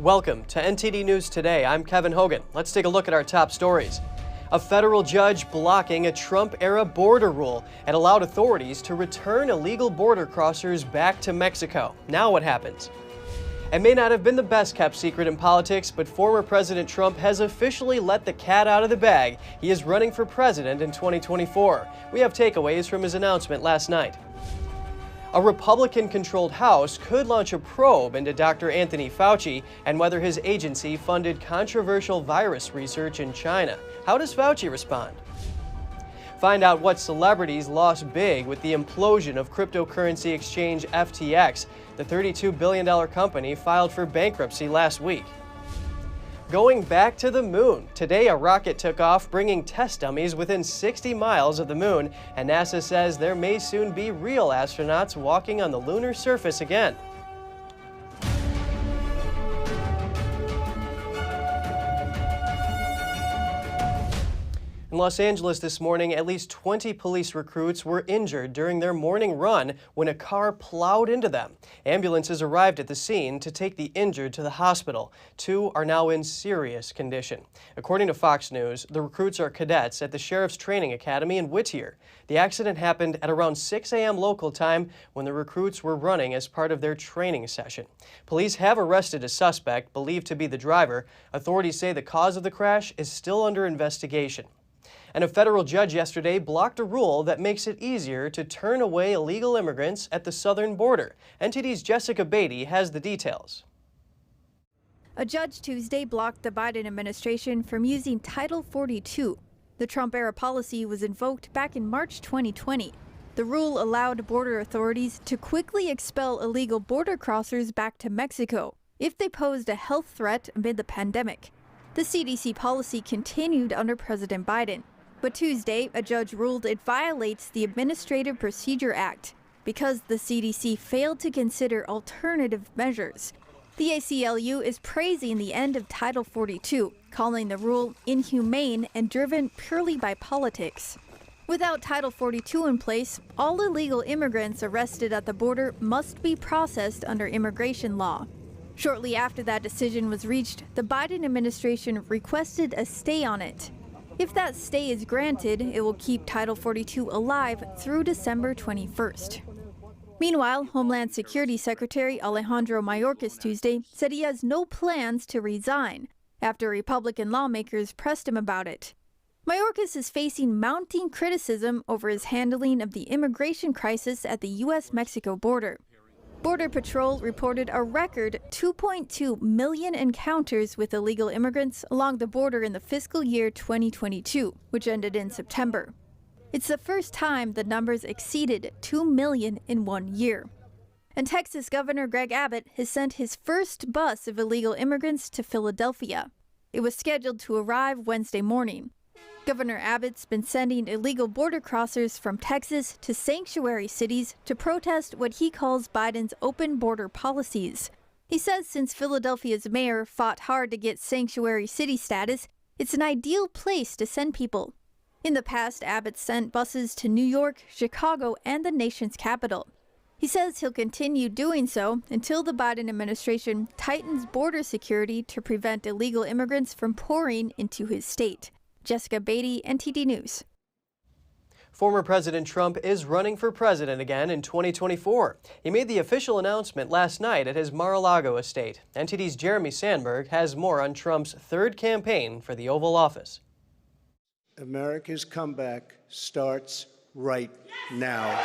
Welcome to NTD News Today. I'm Kevin Hogan. Let's take a look at our top stories. A federal judge blocking a Trump-era border rule and allowed authorities to return illegal border crossers back to Mexico. Now what happens? It may not have been the best kept secret in politics, but former President Trump has officially let the cat out of the bag. He is running for president in 2024. We have takeaways from his announcement last night. A Republican-controlled House could launch a probe into Dr. Anthony Fauci and whether his agency funded controversial virus research in China. How does Fauci respond? Find out what celebrities lost big with the implosion of cryptocurrency exchange FTX. The $32 billion company filed for bankruptcy last week. Going back to the moon. Today, a rocket took off, bringing test dummies within 60 miles of the moon, and NASA says there may soon be real astronauts walking on the lunar surface again. In Los Angeles this morning, at least 20 police recruits were injured during their morning run when a car plowed into them. Ambulances arrived at the scene to take the injured to the hospital. 2 are now in serious condition. According to Fox News, the recruits are cadets at the Sheriff's Training Academy in Whittier. The accident happened at around 6 a.m. local time when the recruits were running as part of their training session. Police have arrested a suspect believed to be the driver. Authorities say the cause of the crash is still under investigation. And a federal judge yesterday blocked a rule that makes it easier to turn away illegal immigrants at the southern border. NTD's Jessica Beatty has the details. A judge Tuesday blocked the Biden administration from using Title 42. The Trump-era policy was invoked back in March 2020. The rule allowed border authorities to quickly expel illegal border crossers back to Mexico if they posed a health threat amid the pandemic. The CDC policy continued under President Biden. But Tuesday, a judge ruled it violates the Administrative Procedure Act because the CDC failed to consider alternative measures. The ACLU is praising the end of Title 42, calling the rule inhumane and driven purely by politics. Without Title 42 in place, all illegal immigrants arrested at the border must be processed under immigration law. Shortly after that decision was reached, the Biden administration requested a stay on it. If that stay is granted, it will keep Title 42 alive through December 21st. Meanwhile, Homeland Security Secretary Alejandro Mayorkas Tuesday said he has no plans to resign after Republican lawmakers pressed him about it. Mayorkas is facing mounting criticism over his handling of the immigration crisis at the U.S.-Mexico border. Border Patrol reported a record 2.2 million encounters with illegal immigrants along the border in the fiscal year 2022, which ended in September. It's the first time the numbers exceeded 2 million in 1 year. And Texas Governor Greg Abbott has sent his first bus of illegal immigrants to Philadelphia. It was scheduled to arrive Wednesday morning. Governor Abbott's been sending illegal border crossers from Texas to sanctuary cities to protest what he calls Biden's open border policies. He says since Philadelphia's mayor fought hard to get sanctuary city status, it's an ideal place to send people. In the past, Abbott sent buses to New York, Chicago, and the nation's capital. He says he'll continue doing so until the Biden administration tightens border security to prevent illegal immigrants from pouring into his state. Jessica Beatty, NTD News. Former President Trump is running for president again in 2024. He made the official announcement last night at his Mar-a-Lago estate. NTD's Jeremy Sandberg has more on Trump's third campaign for the Oval Office. America's comeback starts right now.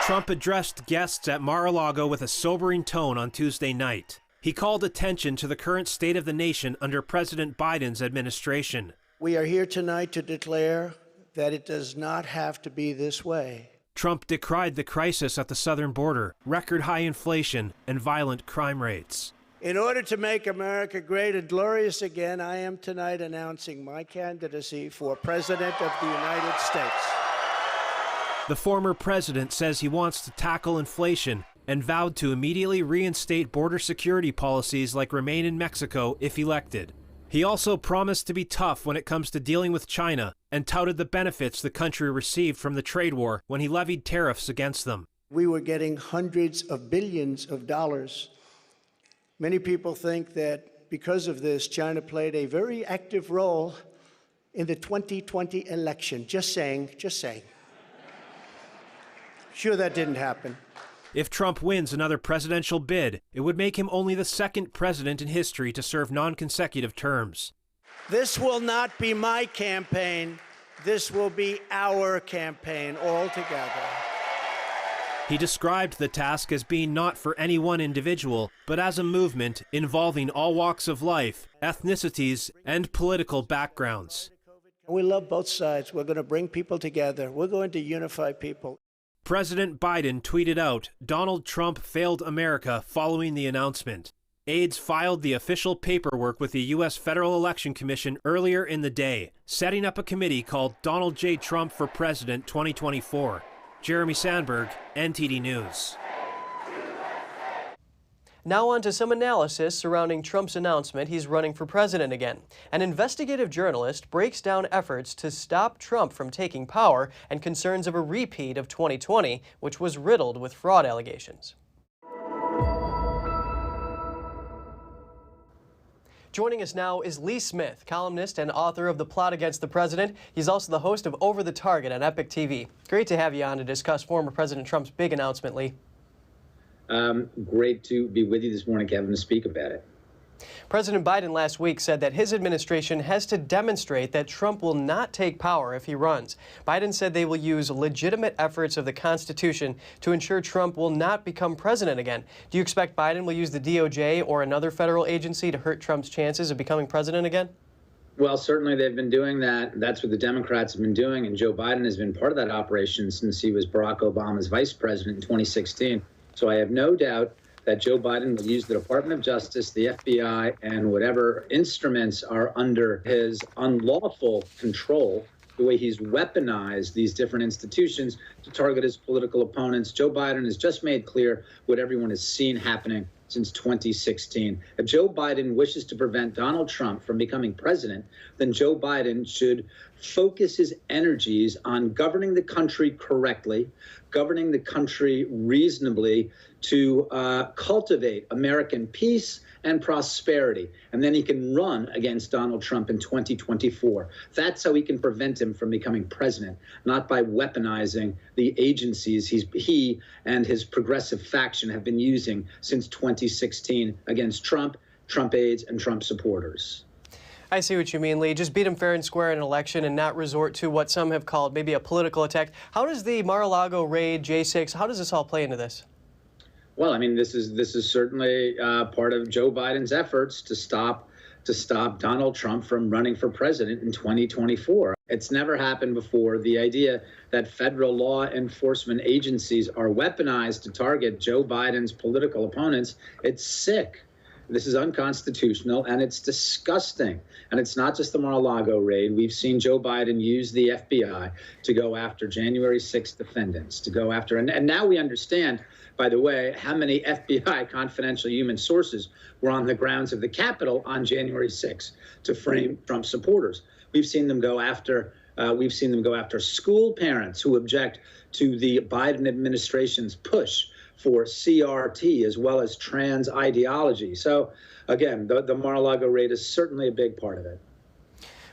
Trump addressed guests at Mar-a-Lago with a sobering tone on Tuesday night. He called attention to the current state of the nation under President Biden's administration. We are here tonight to declare that it does not have to be this way. Trump decried the crisis at the southern border, record high inflation, and violent crime rates. In order to make America great and glorious again, I am tonight announcing my candidacy for President of the United States. The former president says he wants to tackle inflation and vowed to immediately reinstate border security policies like Remain in Mexico if elected. He also promised to be tough when it comes to dealing with China and touted the benefits the country received from the trade war when he levied tariffs against them. We were getting hundreds of billions of dollars Many people think that because of this, China played a very active role in the 2020 election. Just saying, just saying. Sure, that didn't happen. If Trump wins another presidential bid, it would make him only the second president in history to serve non-consecutive terms. This will not be my campaign. This will be our campaign altogether. He described the task as being not for any one individual, but as a movement involving all walks of life, ethnicities, and political backgrounds. We love both sides. We're going to bring people together. We're going to unify people. President Biden tweeted out, "Donald Trump failed America," following the announcement. Aides filed the official paperwork with the U.S. Federal Election Commission earlier in the day, setting up a committee called Donald J. Trump for President 2024. Jeremy Sandberg, NTD News. Now on to some analysis surrounding Trump's announcement he's running for president again. An investigative journalist breaks down efforts to stop Trump from taking power and concerns of a repeat of 2020, which was riddled with fraud allegations. Joining us now is Lee Smith, columnist and author of The Plot Against the President. He's also the host of Over the Target on Epic TV. Great to have you on to discuss former President Trump's big announcement, Lee. Great to be with you this morning, Kevin, to speak about it. President Biden last week said that his administration has to demonstrate that Trump will not take power if he runs. Biden said they will use legitimate efforts of the Constitution to ensure Trump will not become president again. Do you expect Biden will use the DOJ or another federal agency to hurt Trump's chances of becoming president again? Well, certainly they've been doing that. That's what the Democrats have been doing, and Joe Biden has been part of that operation since he was Barack Obama's vice president in 2016. So I have no doubt that Joe Biden will use the Department of Justice, the FBI, and whatever instruments are under his unlawful control, the way he's weaponized these different institutions to target his political opponents. Joe Biden has just made clear what everyone has seen happening since 2016. If Joe Biden wishes to prevent Donald Trump from becoming president, then Joe Biden should focus his energies on governing the country correctly, governing the country reasonably to cultivate American peace and prosperity. And then he can run against Donald Trump in 2024. That's how he can prevent him from becoming president, not by weaponizing the agencies he and his progressive faction have been using since 2016 against Trump, Trump aides, and Trump supporters. I see what you mean, Lee. Just beat him fair and square in an election and not resort to what some have called maybe a political attack. How does the Mar-a-Lago raid, J6, how does this all play into this? Well, I mean, this is certainly part of Joe Biden's efforts to stop Donald Trump from running for president in 2024. It's never happened before. The idea that federal law enforcement agencies are weaponized to target Joe Biden's political opponents, it's sick. This is unconstitutional, and it's disgusting. And it's not just the Mar-a-Lago raid. We've seen Joe Biden use the FBI to go after January 6th defendants, to go after, and now we understand, by the way, how many FBI confidential human sources were on the grounds of the Capitol on January 6th to frame Trump supporters. We've seen them go after school parents who object to the Biden administration's push for CRT as well as trans ideology. So again, the Mar-a-Lago raid is certainly a big part of it.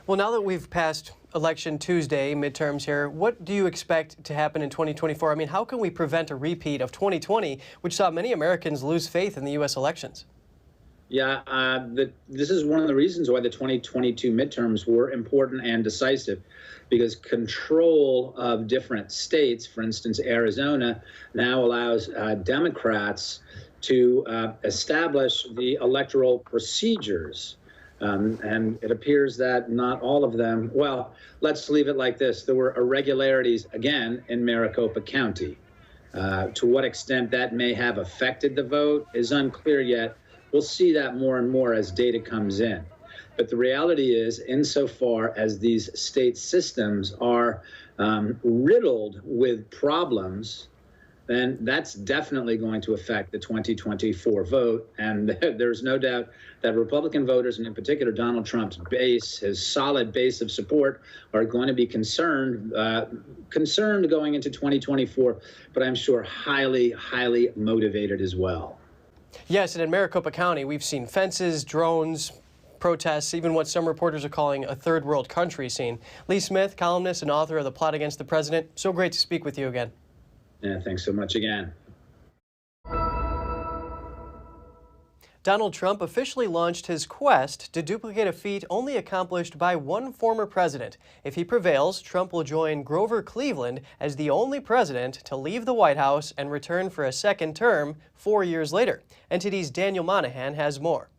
Well, now that we've passed Election Tuesday, midterms here, what do you expect to happen in 2024? I mean, how can we prevent a repeat of 2020, which saw many Americans lose faith in the U.S. elections? Yeah, this is one of the reasons why the 2022 midterms were important and decisive, because control of different states, for instance, Arizona, now allows Democrats to establish the electoral procedures. And it appears that not all of them, well, let's leave it like this. There were irregularities, again, in Maricopa County. To what extent that may have affected the vote is unclear yet. We'll see that more and more as data comes in. But the reality is, insofar as these state systems are riddled with problems, then that's definitely going to affect the 2024 vote. And there's no doubt that Republican voters, and in particular Donald Trump's base, his solid base of support, are going to be concerned going into 2024, but I'm sure highly, highly motivated as well. Yes, and in Maricopa County, we've seen fences, drones, protests, even what some reporters are calling a third world country scene. Lee Smith, columnist and author of The Plot Against the President, so great to speak with you again. Yeah, thanks so much again. Donald Trump officially launched his quest to duplicate a feat only accomplished by one former president. If he prevails, Trump will join Grover Cleveland as the only president to leave the White House and return for a second term 4 years later. NTD's Daniel Monahan has more.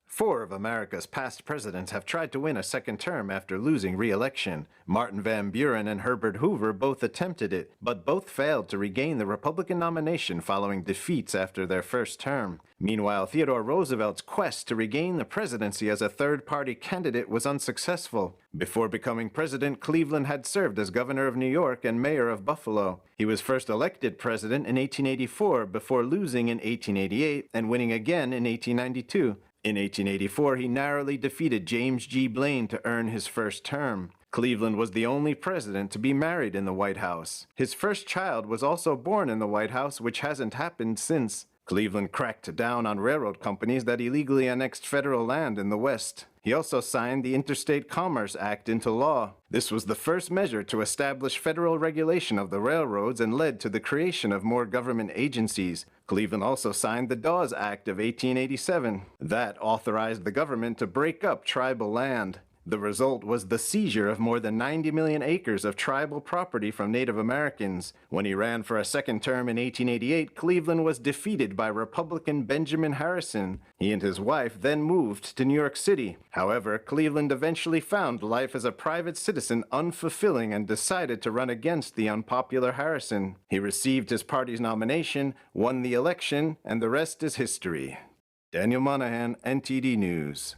4 of America's past presidents have tried to win a second term after losing re-election. Martin Van Buren and Herbert Hoover both attempted it, but both failed to regain the Republican nomination following defeats after their first term. Meanwhile, Theodore Roosevelt's quest to regain the presidency as a third-party candidate was unsuccessful. Before becoming president, Cleveland had served as governor of New York and mayor of Buffalo. He was first elected president in 1884 before losing in 1888 and winning again in 1892. In 1884, he narrowly defeated James G. Blaine to earn his first term. Cleveland was the only president to be married in the White House. His first child was also born in the White House, which hasn't happened since. Cleveland cracked down on railroad companies that illegally annexed federal land in the West. He also signed the Interstate Commerce Act into law. This was the first measure to establish federal regulation of the railroads and led to the creation of more government agencies. Cleveland also signed the Dawes Act of 1887. That authorized the government to break up tribal land. The result was the seizure of more than 90 million acres of tribal property from Native Americans. When he ran for a second term in 1888, Cleveland was defeated by Republican Benjamin Harrison. He and his wife then moved to New York City. However, Cleveland eventually found life as a private citizen unfulfilling and decided to run against the unpopular Harrison. He received his party's nomination, won the election, and the rest is history. Daniel Monahan, NTD News.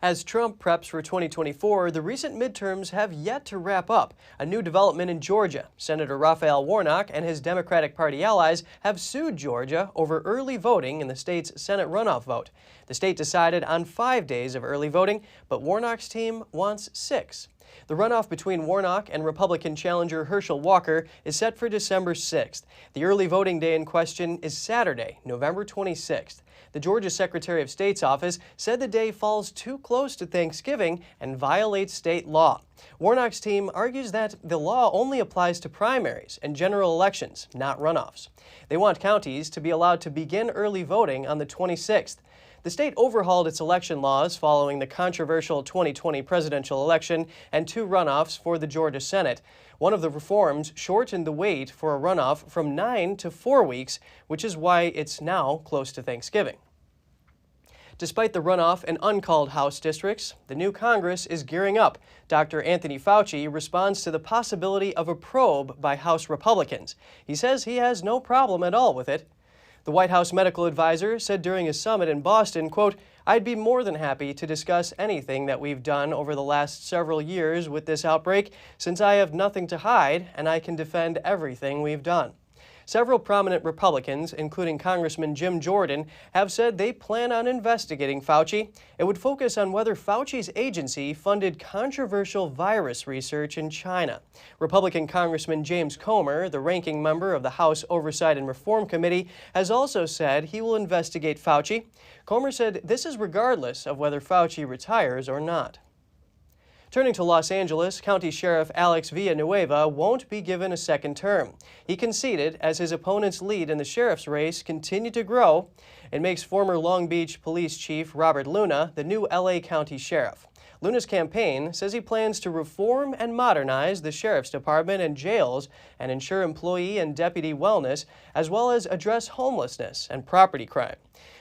As Trump preps for 2024, the recent midterms have yet to wrap up. A new development in Georgia. Senator Raphael Warnock and his Democratic Party allies have sued Georgia over early voting in the state's Senate runoff vote. The state decided on 5 days of early voting, but Warnock's team wants 6. The runoff between Warnock and Republican challenger Herschel Walker is set for December 6th. The early voting day in question is Saturday, November 26th. The Georgia Secretary of State's office said the day falls too close to Thanksgiving and violates state law. Warnock's team argues that the law only applies to primaries and general elections, not runoffs. They want counties to be allowed to begin early voting on the 26th. The state overhauled its election laws following the controversial 2020 presidential election and 2 runoffs for the Georgia Senate. One of the reforms shortened the wait for a runoff from 9 to 4 weeks, which is why it's now close to Thanksgiving. Despite the runoff in uncalled House districts, the new Congress is gearing up. Dr. Anthony Fauci responds to the possibility of a probe by House Republicans. He says he has no problem at all with it. The White House medical advisor said during a summit in Boston, quote, "I'd be more than happy to discuss anything that we've done over the last several years with this outbreak, since I have nothing to hide and I can defend everything we've done." Several prominent Republicans, including Congressman Jim Jordan, have said they plan on investigating Fauci. It would focus on whether Fauci's agency funded controversial virus research in China. Republican Congressman James Comer, the ranking member of the House Oversight and Reform Committee, has also said he will investigate Fauci. Comer said this is regardless of whether Fauci retires or not. Turning to Los Angeles, County Sheriff Alex Villanueva won't be given a second term. He conceded as his opponent's lead in the sheriff's race continued to grow. It makes former Long Beach Police Chief Robert Luna the new LA County Sheriff. Luna's campaign says he plans to reform and modernize the sheriff's department and jails and ensure employee and deputy wellness, as well as address homelessness and property crime.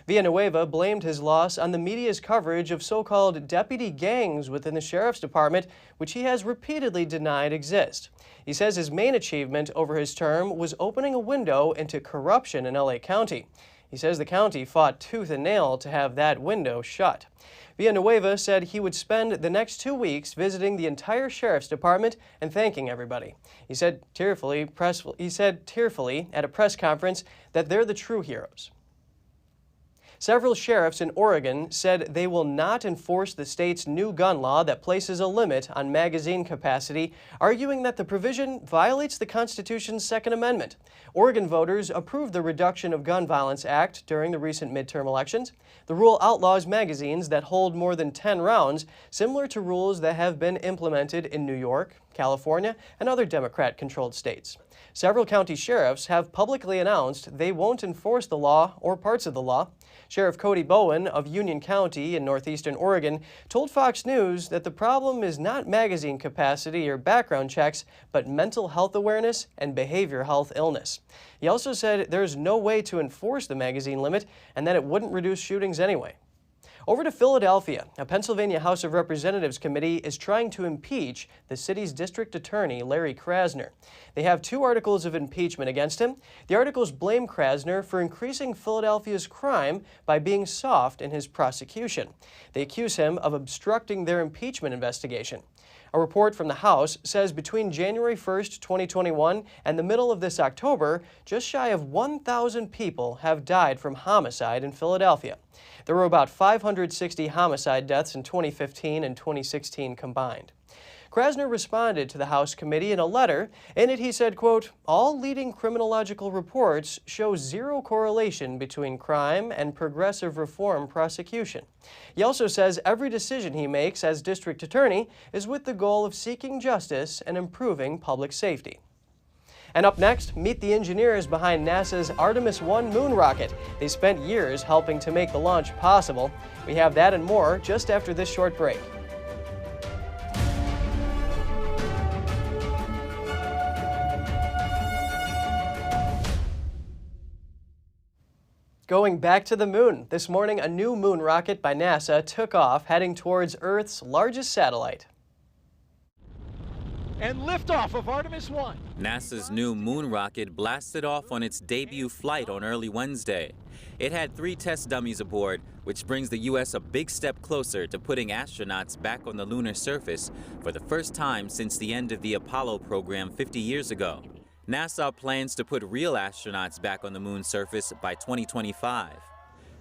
Villanueva blamed his loss on the media's coverage of so-called deputy gangs within the sheriff's department, which he has repeatedly denied exist. He says his main achievement over his term was opening a window into corruption in LA County. He says the county fought tooth and nail to have that window shut. Villanueva said he would spend the next 2 weeks visiting the entire sheriff's department and thanking everybody. He said tearfully at a press conference that they're the true heroes. Several sheriffs in Oregon said they will not enforce the state's new gun law that places a limit on magazine capacity, arguing that the provision violates the Constitution's Second Amendment. Oregon voters approved the Reduction of Gun Violence Act during the recent midterm elections. The rule outlaws magazines that hold more than 10 rounds, similar to rules that have been implemented in New York, California, and other Democrat-controlled states. Several county sheriffs have publicly announced they won't enforce the law or parts of the law. Sheriff Cody Bowen of Union County in northeastern Oregon told Fox News that the problem is not magazine capacity or background checks, but mental health awareness and behavioral health illness. He also said there's no way to enforce the magazine limit and that it wouldn't reduce shootings anyway. Over to Philadelphia, a Pennsylvania House of Representatives committee is trying to impeach the city's district attorney, Larry Krasner. They have 2 articles of impeachment against him. The articles blame Krasner for increasing Philadelphia's crime by being soft in his prosecution. They accuse him of obstructing their impeachment investigation. A report from the House says between January 1st, 2021 and the middle of this October, just shy of 1,000 people have died from homicide in Philadelphia. There were about 560 homicide deaths in 2015 and 2016 combined. Krasner responded to the House committee in a letter. In it, he said, quote, "All leading criminological reports show zero correlation between crime and progressive reform prosecution." He also says every decision he makes as district attorney is with the goal of seeking justice and improving public safety. And up next, meet the engineers behind NASA's Artemis 1 moon rocket. They spent years helping to make the launch possible. We have that and more just after this short break. Going back to the moon, this morning a new moon rocket by NASA took off, heading towards Earth's largest satellite. And liftoff of Artemis 1. NASA's new moon rocket blasted off on its debut flight on early Wednesday. It had 3 test dummies aboard, which brings the U.S. a big step closer to putting astronauts back on the lunar surface for the first time since the end of the Apollo program 50 years ago. NASA plans to put real astronauts back on the moon's surface by 2025.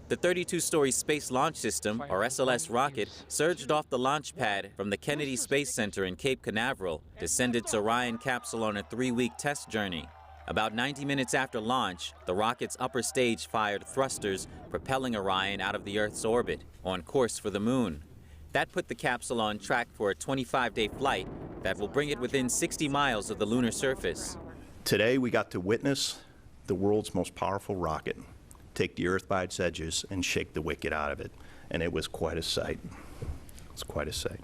The 32-story Space Launch System, or SLS rocket, surged off the launch pad from the Kennedy Space Center in Cape Canaveral to send its Orion capsule on a 3-week test journey. About 90 minutes after launch, the rocket's upper stage fired thrusters, propelling Orion out of the Earth's orbit, on course for the moon. That put the capsule on track for a 25-day flight that will bring it within 60 miles of the lunar surface. Today we got to witness the world's most powerful rocket take the Earth by its edges and shake the wicked out of it. And it was quite a sight. It's quite a sight.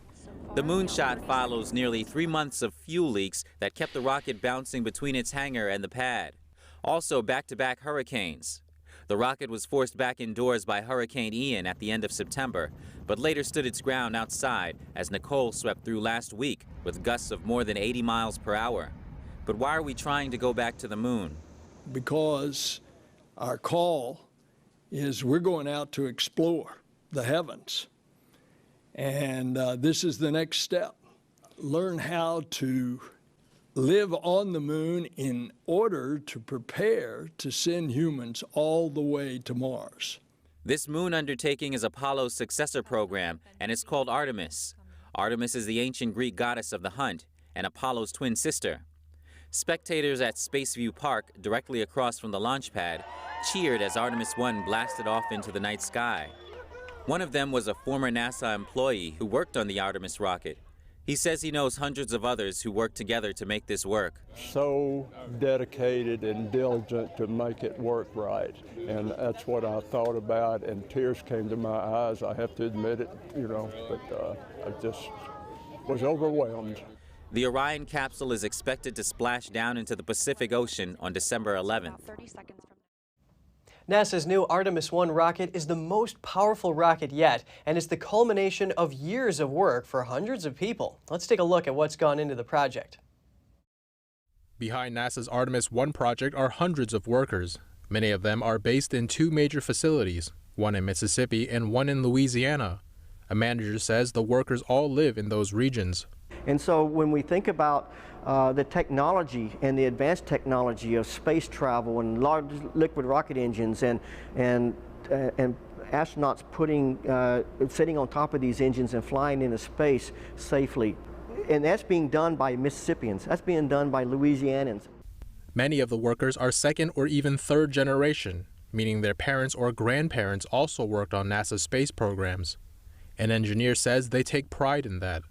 The moonshot follows nearly 3 months of fuel leaks that kept the rocket bouncing between its hangar and the pad. Also back-to-back hurricanes. The rocket was forced back indoors by Hurricane Ian at the end of September, but later stood its ground outside as Nicole swept through last week with gusts of more than 80 miles per hour. But why are we trying to go back to the moon? Because our call is we're going out to explore the heavens. And this is the next step. Learn how to live on the moon in order to prepare to send humans all the way to Mars. This moon undertaking is Apollo's successor program, and it's called Artemis. Artemis is the ancient Greek goddess of the hunt and Apollo's twin sister. Spectators at Spaceview Park, directly across from the launch pad, cheered as Artemis 1 blasted off into the night sky. One of them was a former NASA employee who worked on the Artemis rocket. He says he knows hundreds of others who worked together to make this work. So dedicated and diligent to make it work right. And that's what I thought about, and tears came to my eyes. I have to admit it, but I just was overwhelmed. The Orion capsule is expected to splash down into the Pacific Ocean on December 11th. NASA's new Artemis 1 rocket is the most powerful rocket yet, and it's the culmination of years of work for hundreds of people. Let's take a look at what's gone into the project. Behind NASA's Artemis 1 project are hundreds of workers. Many of them are based in 2 major facilities, one in Mississippi and one in Louisiana. A manager says the workers all live in those regions. And so when we think about the technology and the advanced technology of space travel and large liquid rocket engines and astronauts sitting on top of these engines and flying into space safely. And that's being done by Mississippians. That's being done by Louisianans. Many of the workers are second or even third generation, meaning their parents or grandparents also worked on NASA's space programs. An engineer says they take pride in that.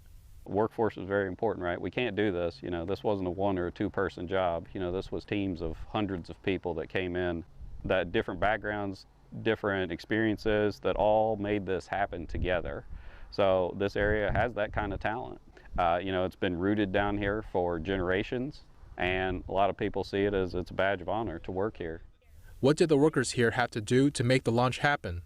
Workforce is very important, right? We can't do this. This wasn't a one or a two-person job. This was teams of hundreds of people that came in, that different backgrounds, different experiences, that all made this happen together. So this area has that kind of talent. It's been rooted down here for generations, and a lot of people see it as it's a badge of honor to work here. What did the workers here have to do to make the launch happen?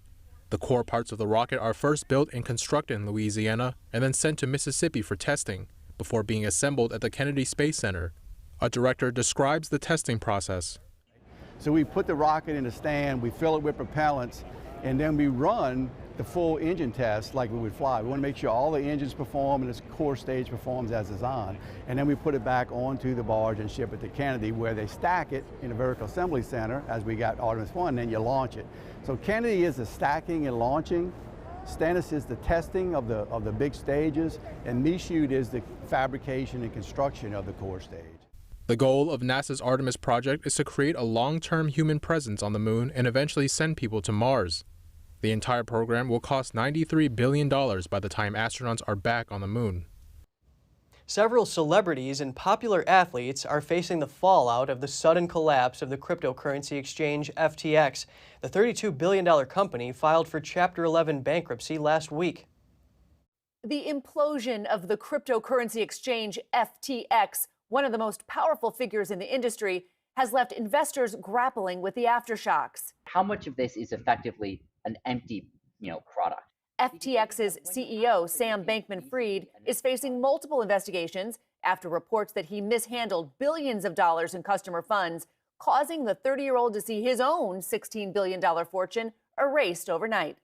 The core parts of the rocket are first built and constructed in Louisiana and then sent to Mississippi for testing before being assembled at the Kennedy Space Center. A director describes the testing process. So we put the rocket in a stand, we fill it with propellants, and then we run the full engine test like we would fly. We want to make sure all the engines perform and its core stage performs as designed. And then we put it back onto the barge and ship it to Kennedy, where they stack it in a vertical assembly center as we got Artemis 1, and then you launch it. So Kennedy is the stacking and launching. Stennis is the testing of the big stages, and Michoud is the fabrication and construction of the core stage. The goal of NASA's Artemis project is to create a long-term human presence on the moon and eventually send people to Mars. The entire program will cost $93 billion by the time astronauts are back on the moon. Several celebrities and popular athletes are facing the fallout of the sudden collapse of the cryptocurrency exchange FTX. The $32 billion company filed for Chapter 11 bankruptcy last week. The implosion of the cryptocurrency exchange FTX, one of the most powerful figures in the industry, has left investors grappling with the aftershocks. How much of this is effectively an empty, product? FTX's CEO, Sam Bankman-Fried, is facing multiple investigations after reports that he mishandled billions of dollars in customer funds, causing the 30-year-old to see his own $16 billion fortune erased overnight.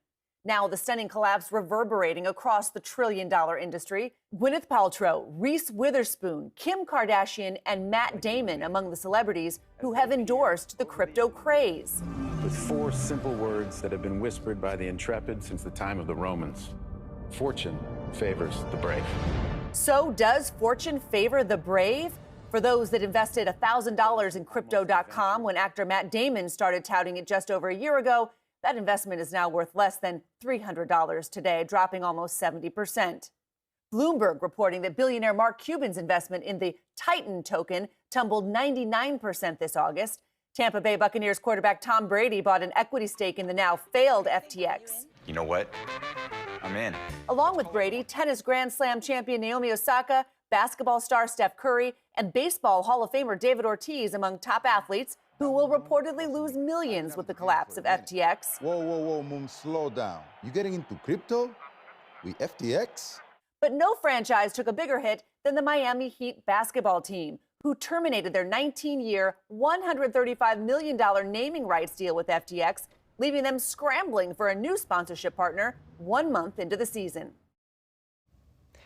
Now the stunning collapse reverberating across the trillion-dollar industry. Gwyneth Paltrow, Reese Witherspoon, Kim Kardashian, and Matt Damon among the celebrities who have endorsed the crypto craze. With 4 simple words that have been whispered by the intrepid since the time of the Romans. Fortune favors the brave. So does fortune favor the brave? For those that invested $1,000 in Crypto.com when actor Matt Damon started touting it just over a year ago, that investment is now worth less than $300 today, dropping almost 70%. Bloomberg reporting that billionaire Mark Cuban's investment in the Titan token tumbled 99% this August. Tampa Bay Buccaneers quarterback Tom Brady bought an equity stake in the now failed FTX. You know what? I'm in. Along with Brady, tennis Grand Slam champion Naomi Osaka, basketball star Steph Curry, and baseball Hall of Famer David Ortiz among top athletes who will reportedly lose millions with the collapse of FTX. Whoa, Moon, slow down. You getting into crypto? With FTX? But no franchise took a bigger hit than the Miami Heat basketball team, who terminated their 19-year, $135 million naming rights deal with FTX, leaving them scrambling for a new sponsorship partner 1 month into the season.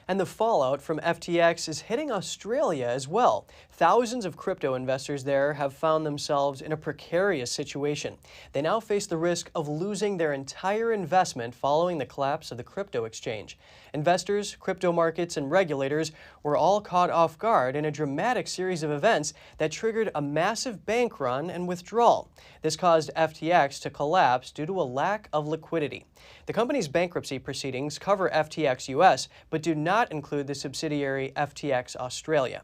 And the fallout from FTX is hitting Australia as well. Thousands of crypto investors there have found themselves in a precarious situation. They now face the risk of losing their entire investment following the collapse of the crypto exchange. Investors, crypto markets, and regulators were all caught off guard in a dramatic series of events that triggered a massive bank run and withdrawal. This caused FTX to collapse due to a lack of liquidity. The company's bankruptcy proceedings cover FTX US, but do not include the subsidiary FTX Australia.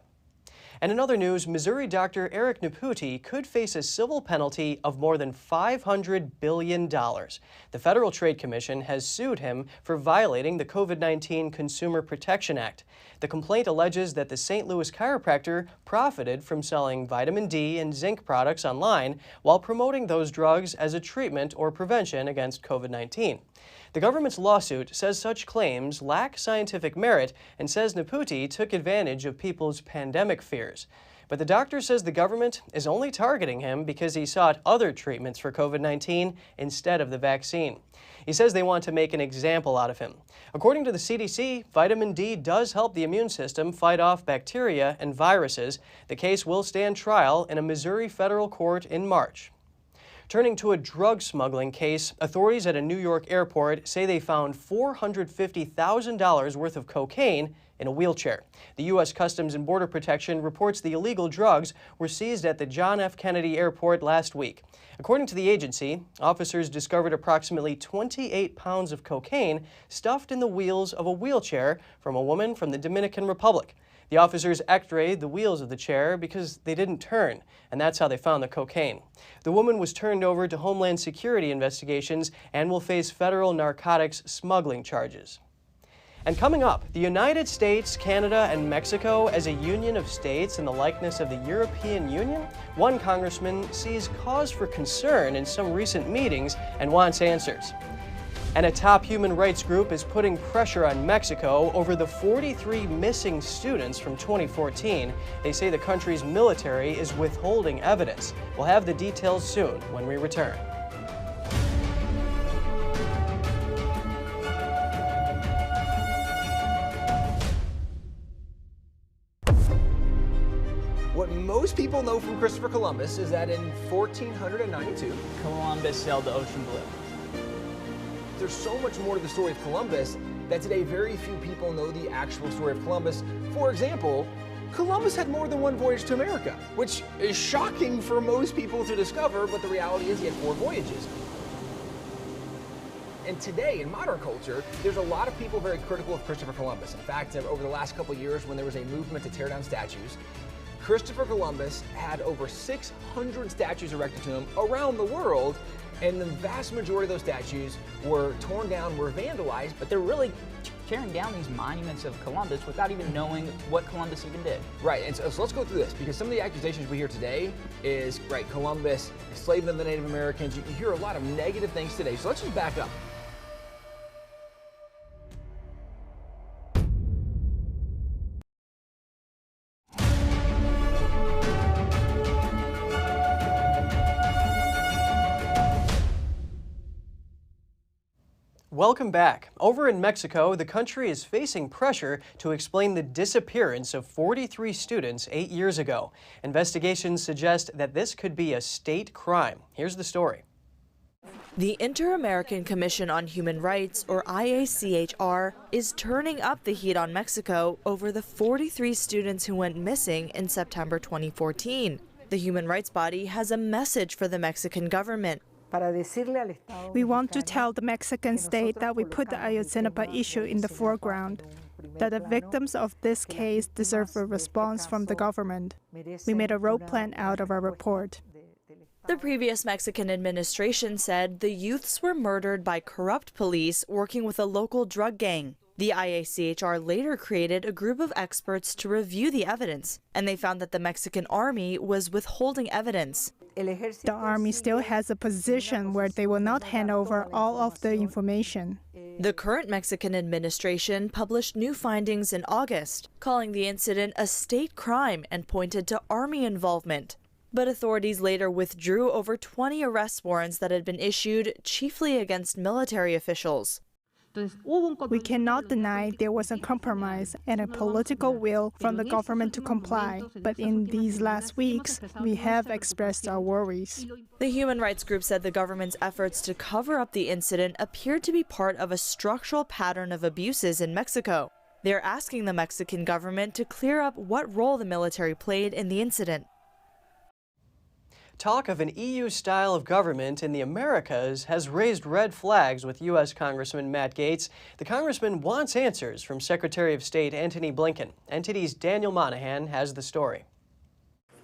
And in other news, Missouri doctor Eric Naputi could face a civil penalty of more than $500 billion. The Federal Trade Commission has sued him for violating the COVID-19 Consumer Protection Act. The complaint alleges that the St. Louis chiropractor profited from selling vitamin D and zinc products online while promoting those drugs as a treatment or prevention against COVID-19. The government's lawsuit says such claims lack scientific merit and says Naputi took advantage of people's pandemic fears. But the doctor says the government is only targeting him because he sought other treatments for COVID-19 instead of the vaccine. He says they want to make an example out of him. According to the CDC, vitamin D does help the immune system fight off bacteria and viruses. The case will stand trial in a Missouri federal court in March. Turning to a drug smuggling case, authorities at a New York airport say they found $450,000 worth of cocaine in a wheelchair. The U.S. Customs and Border Protection reports the illegal drugs were seized at the John F. Kennedy Airport last week. According to the agency, officers discovered approximately 28 pounds of cocaine stuffed in the wheels of a wheelchair from a woman from the Dominican Republic. The officers x-rayed the wheels of the chair because they didn't turn, and that's how they found the cocaine. The woman was turned over to Homeland Security investigations and will face federal narcotics smuggling charges. And coming up, the United States, Canada, and Mexico as a union of states in the likeness of the European Union? One congressman sees cause for concern in some recent meetings and wants answers. And a top human rights group is putting pressure on Mexico over the 43 missing students from 2014. They say the country's military is withholding evidence. We'll have the details soon when we return. What most people know from Christopher Columbus is that in 1492, Columbus sailed the ocean blue. There's so much more to the story of Columbus that today very few people know the actual story of Columbus. For example, Columbus had more than one voyage to America, which is shocking for most people to discover, but the reality is he had 4 voyages. And today, in modern culture, there's a lot of people very critical of Christopher Columbus. In fact, over the last couple of years, when there was a movement to tear down statues, Christopher Columbus had over 600 statues erected to him around the world, and the vast majority of those statues were torn down, were vandalized. But they're really tearing down these monuments of Columbus without even knowing what Columbus even did. Right, and so let's go through this, because some of the accusations we hear today is, right, Columbus enslaved the Native Americans. You hear a lot of negative things today, so let's just back up. Welcome back. Over in Mexico, the country is facing pressure to explain the disappearance of 43 students 8 years ago. Investigations suggest that this could be a state crime. Here's the story. The Inter-American Commission on Human Rights, or IACHR, is turning up the heat on Mexico over the 43 students who went missing in September 2014. The human rights body has a message for the Mexican government. We want to tell the Mexican state that we put the Ayotzinapa issue in the foreground, that the victims of this case deserve a response from the government. We made a road plan out of our report. The previous Mexican administration said the youths were murdered by corrupt police working with a local drug gang. The IACHR later created a group of experts to review the evidence, and they found that the Mexican army was withholding evidence. The army still has a position where they will not hand over all of the information. The current Mexican administration published new findings in August, calling the incident a state crime and pointed to army involvement. But authorities later withdrew over 20 arrest warrants that had been issued, chiefly against military officials. We cannot deny there was a compromise and a political will from the government to comply, but in these last weeks, we have expressed our worries. The human rights group said the government's efforts to cover up the incident appeared to be part of a structural pattern of abuses in Mexico. They're asking the Mexican government to clear up what role the military played in the incident. Talk of an EU style of government in the Americas has raised red flags with U.S. Congressman Matt Gaetz. The congressman wants answers from Secretary of State Antony Blinken. NTD's Daniel Monahan has the story.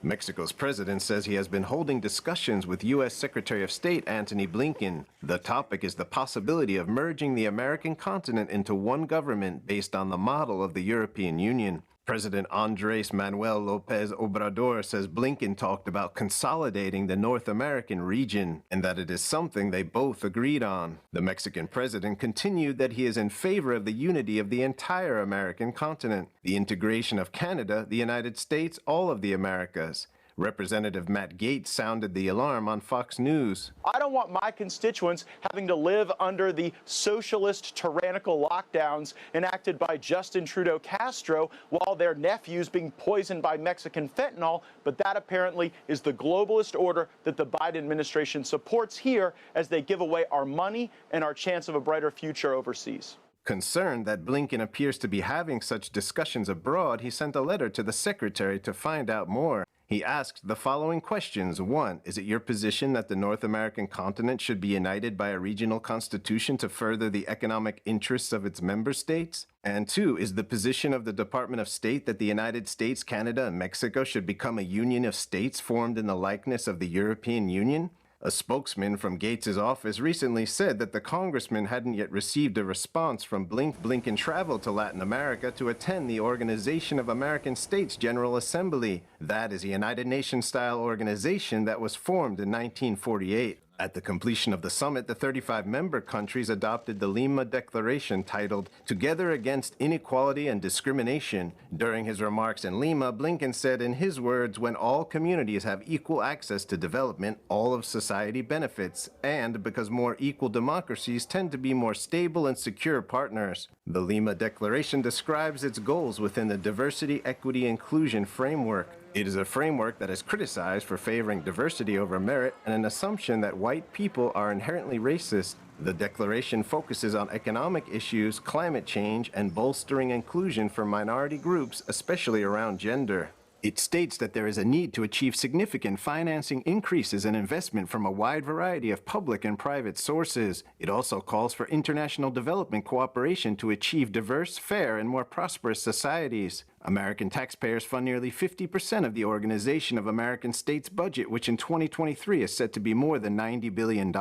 Mexico's president says he has been holding discussions with U.S. Secretary of State Antony Blinken. The topic is the possibility of merging the American continent into one government based on the model of the European Union. President Andrés Manuel López Obrador says Blinken talked about consolidating the North American region and that it is something they both agreed on. The Mexican president continued that he is in favor of the unity of the entire American continent, the integration of Canada, the United States, all of the Americas. Representative Matt Gaetz sounded the alarm on Fox News. I don't want my constituents having to live under the socialist tyrannical lockdowns enacted by Justin Trudeau Castro while their nephew's being poisoned by Mexican fentanyl, but that apparently is the globalist order that the Biden administration supports here as they give away our money and our chance of a brighter future overseas. Concerned that Blinken appears to be having such discussions abroad, he sent a letter to the secretary to find out more. He asked the following questions. 1. Is it your position that the North American continent should be united by a regional constitution to further the economic interests of its member states? And 2. Is the position of the Department of State that the United States, Canada, and Mexico should become a union of states formed in the likeness of the European Union? A spokesman from Gates' office recently said that the congressman hadn't yet received a response from Blinken traveled to Latin America to attend the Organization of American States General Assembly. That is a United Nations-style organization that was formed in 1948. At the completion of the summit, the 35 member countries adopted the Lima Declaration titled Together Against Inequality and Discrimination. During his remarks in Lima, Blinken said in his words, when all communities have equal access to development, all of society benefits, and because more equal democracies tend to be more stable and secure partners. The Lima Declaration describes its goals within the diversity, equity, inclusion framework. It is a framework that is criticized for favoring diversity over merit and an assumption that white people are inherently racist. The declaration focuses on economic issues, climate change, and bolstering inclusion for minority groups, especially around gender. It states that there is a need to achieve significant financing increases and investment from a wide variety of public and private sources. It also calls for international development cooperation to achieve diverse, fair, and more prosperous societies. American taxpayers fund nearly 50% of the Organization of American States budget, which in 2023 is set to be more than $90 billion.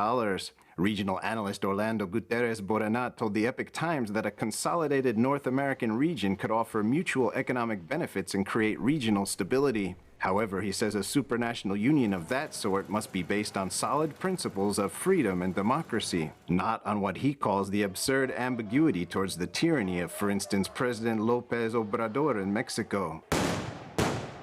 Regional analyst Orlando Gutierrez Boranat told the Epoch Times that a consolidated North American region could offer mutual economic benefits and create regional stability. However, he says a supranational union of that sort must be based on solid principles of freedom and democracy, not on what he calls the absurd ambiguity towards the tyranny of, for instance, President López Obrador in Mexico.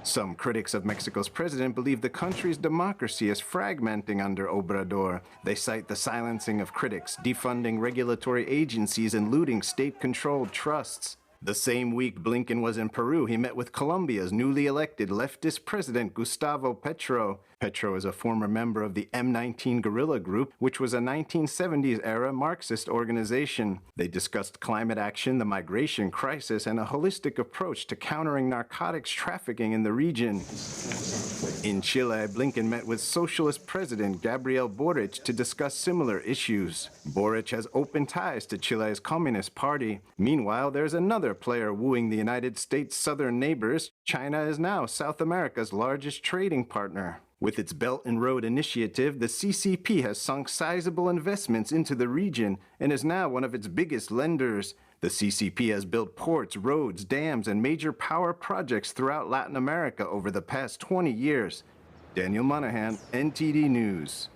Some critics of Mexico's president believe the country's democracy is fragmenting under Obrador. They cite the silencing of critics, defunding regulatory agencies, and looting state-controlled trusts. The same week Blinken was in Peru, he met with Colombia's newly elected leftist president Gustavo Petro. Petro is a former member of the M19 guerrilla group, which was a 1970s-era Marxist organization. They discussed climate action, the migration crisis, and a holistic approach to countering narcotics trafficking in the region. In Chile, Blinken met with Socialist President Gabriel Boric to discuss similar issues. Boric has open ties to Chile's Communist Party. Meanwhile, there's another player wooing the United States' southern neighbors. China is now South America's largest trading partner. With its Belt and Road Initiative, the CCP has sunk sizable investments into the region and is now one of its biggest lenders. The CCP has built ports, roads, dams, and major power projects throughout Latin America over the past 20 years. Daniel Monahan, NTD News.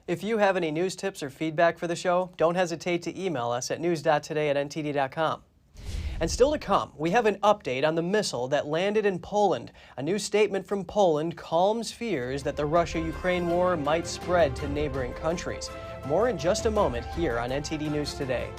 If you have any news tips or feedback for the show, don't hesitate to email us at news.today@ntd.com. And still to come, we have an update on the missile that landed in Poland. A new statement from Poland calms fears that the Russia-Ukraine war might spread to neighboring countries. More in just a moment here on NTD News Today.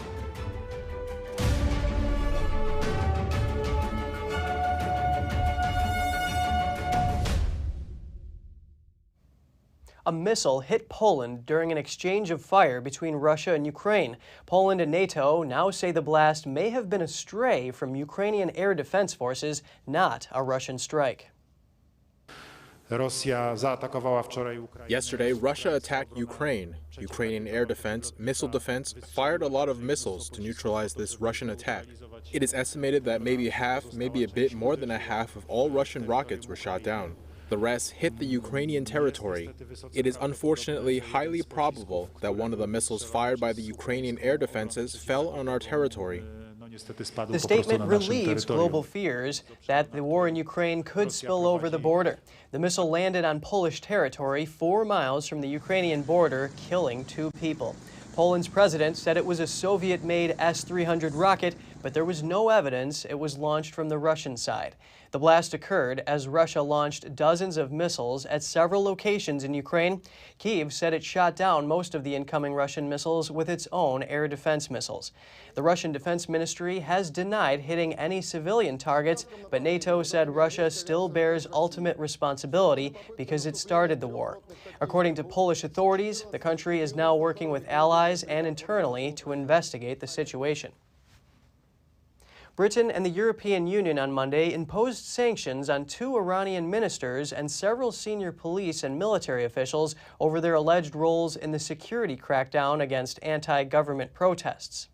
A missile hit Poland during an exchange of fire between Russia and Ukraine. Poland and NATO now say the blast may have been a stray from Ukrainian air defense forces, not a Russian strike. Yesterday, Russia attacked Ukraine. Ukrainian air defense, missile defense, fired a lot of missiles to neutralize this Russian attack. It is estimated that maybe half, maybe a bit more than a half of all Russian rockets were shot down. The rest hit the Ukrainian territory. It is unfortunately highly probable that one of the missiles fired by the Ukrainian air defenses fell on our territory. The statement relieves global fears that the war in Ukraine could spill over the border. The missile landed on Polish territory 4 miles from the Ukrainian border, killing 2 people. Poland's president said it was a Soviet-made S-300 rocket but there was no evidence it was launched from the Russian side. The blast occurred as Russia launched dozens of missiles at several locations in Ukraine. Kyiv said it shot down most of the incoming Russian missiles with its own air defense missiles. The Russian Defense Ministry has denied hitting any civilian targets, but NATO said Russia still bears ultimate responsibility because it started the war. According to Polish authorities, the country is now working with allies and internally to investigate the situation. Britain and the European Union on Monday imposed sanctions on 2 Iranian ministers and several senior police and military officials over their alleged roles in the security crackdown against anti-government protests.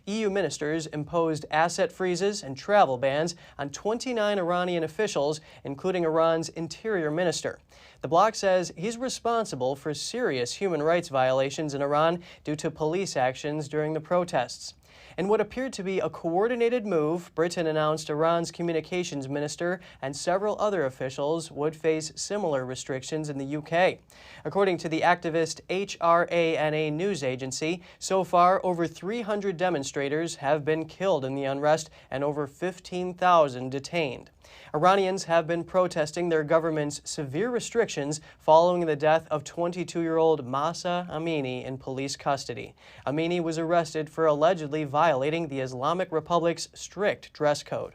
EU ministers imposed asset freezes and travel bans on 29 Iranian officials, including Iran's interior minister. The bloc says he's responsible for serious human rights violations in Iran due to police actions during the protests. In what appeared to be a coordinated move, Britain announced Iran's communications minister and several other officials would face similar restrictions in the UK. According to the activist HRANA news agency, so far over 300 demonstrators have been killed in the unrest and over 15,000 detained. Iranians have been protesting their government's severe restrictions following the death of 22-year-old Mahsa Amini in police custody. Amini was arrested for allegedly violating the Islamic Republic's strict dress code.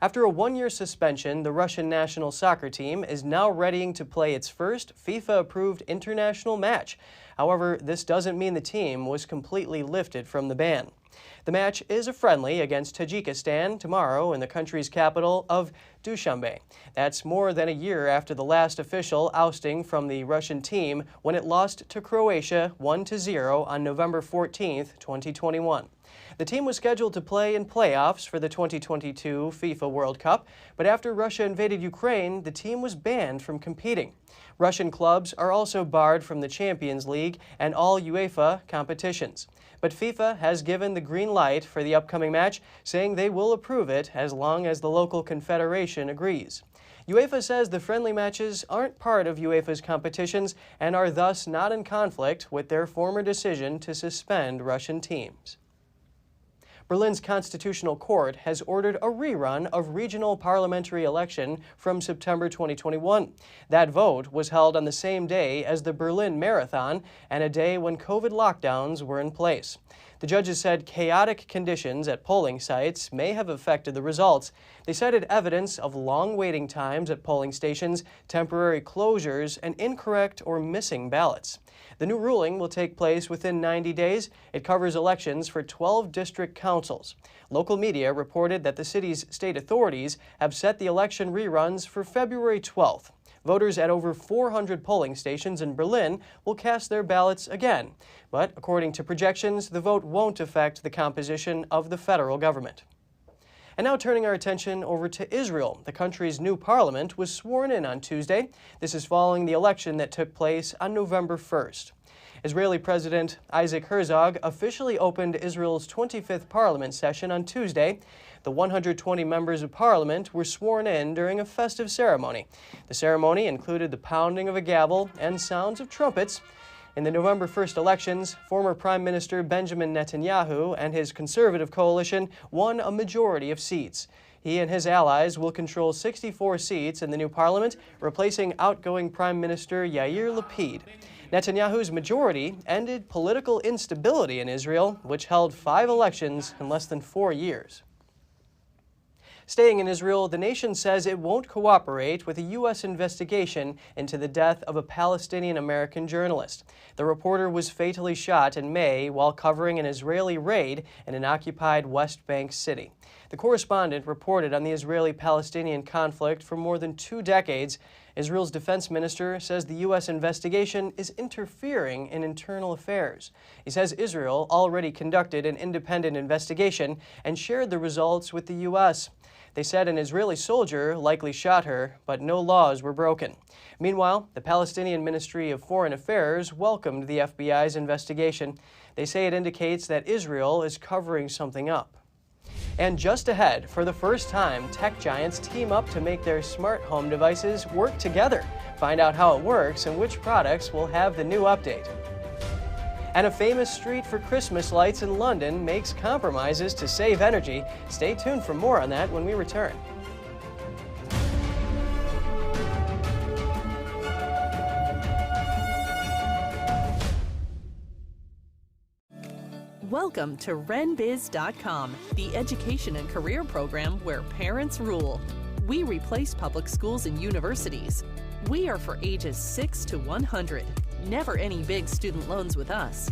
After a one-year suspension, the Russian national soccer team is now readying to play its first FIFA-approved international match. However, this doesn't mean the team was completely lifted from the ban. The match is a friendly against Tajikistan tomorrow in the country's capital of Dushanbe. That's more than a year after the last official ousting from the Russian team when it lost to Croatia 1-0 on November 14, 2021. The team was scheduled to play in playoffs for the 2022 FIFA World Cup, but after Russia invaded Ukraine, the team was banned from competing. Russian clubs are also barred from the Champions League and all UEFA competitions. But FIFA has given the green light for the upcoming match, saying they will approve it as long as the local confederation agrees. UEFA says the friendly matches aren't part of UEFA's competitions and are thus not in conflict with their former decision to suspend Russian teams. Berlin's Constitutional Court has ordered a rerun of regional parliamentary election from September 2021. That vote was held on the same day as the Berlin Marathon and a day when COVID lockdowns were in place. The judges said chaotic conditions at polling sites may have affected the results. They cited evidence of long waiting times at polling stations, temporary closures, and incorrect or missing ballots. The new ruling will take place within 90 days. It covers elections for 12 district councils. Local media reported that the city's state authorities have set the election reruns for February 12th. Voters at over 400 polling stations in Berlin will cast their ballots again. But according to projections, the vote won't affect the composition of the federal government. And now turning our attention over to Israel. The country's new parliament was sworn in on Tuesday. This is following the election that took place on November 1st. Israeli President Isaac Herzog officially opened Israel's 25th parliament session on Tuesday. The 120 members of parliament were sworn in during a festive ceremony. The ceremony included the pounding of a gavel and sounds of trumpets. In the November 1st elections, former Prime Minister Benjamin Netanyahu and his conservative coalition won a majority of seats. He and his allies will control 64 seats in the new parliament, replacing outgoing Prime Minister Yair Lapid. Netanyahu's majority ended political instability in Israel, which held 5 elections in less than 4 years. Staying in Israel, the nation says it won't cooperate with a U.S. investigation into the death of a Palestinian-American journalist. The reporter was fatally shot in May while covering an Israeli raid in an occupied West Bank city. The correspondent reported on the Israeli-Palestinian conflict for more than 2 decades. Israel's defense minister says the U.S. investigation is interfering in internal affairs. He says Israel already conducted an independent investigation and shared the results with the U.S. They said an Israeli soldier likely shot her, but no laws were broken. Meanwhile, the Palestinian Ministry of Foreign Affairs welcomed the FBI's investigation. They say it indicates that Israel is covering something up. And just ahead, for the first time, tech giants team up to make their smart home devices work together. Find out how it works and which products will have the new update. And a famous street for Christmas lights in London makes compromises to save energy. Stay tuned for more on that when we return. Welcome to RenBiz.com, the education and career program where parents rule. We replace public schools and universities. We are for ages 6 to 100. Never any big student loans with us.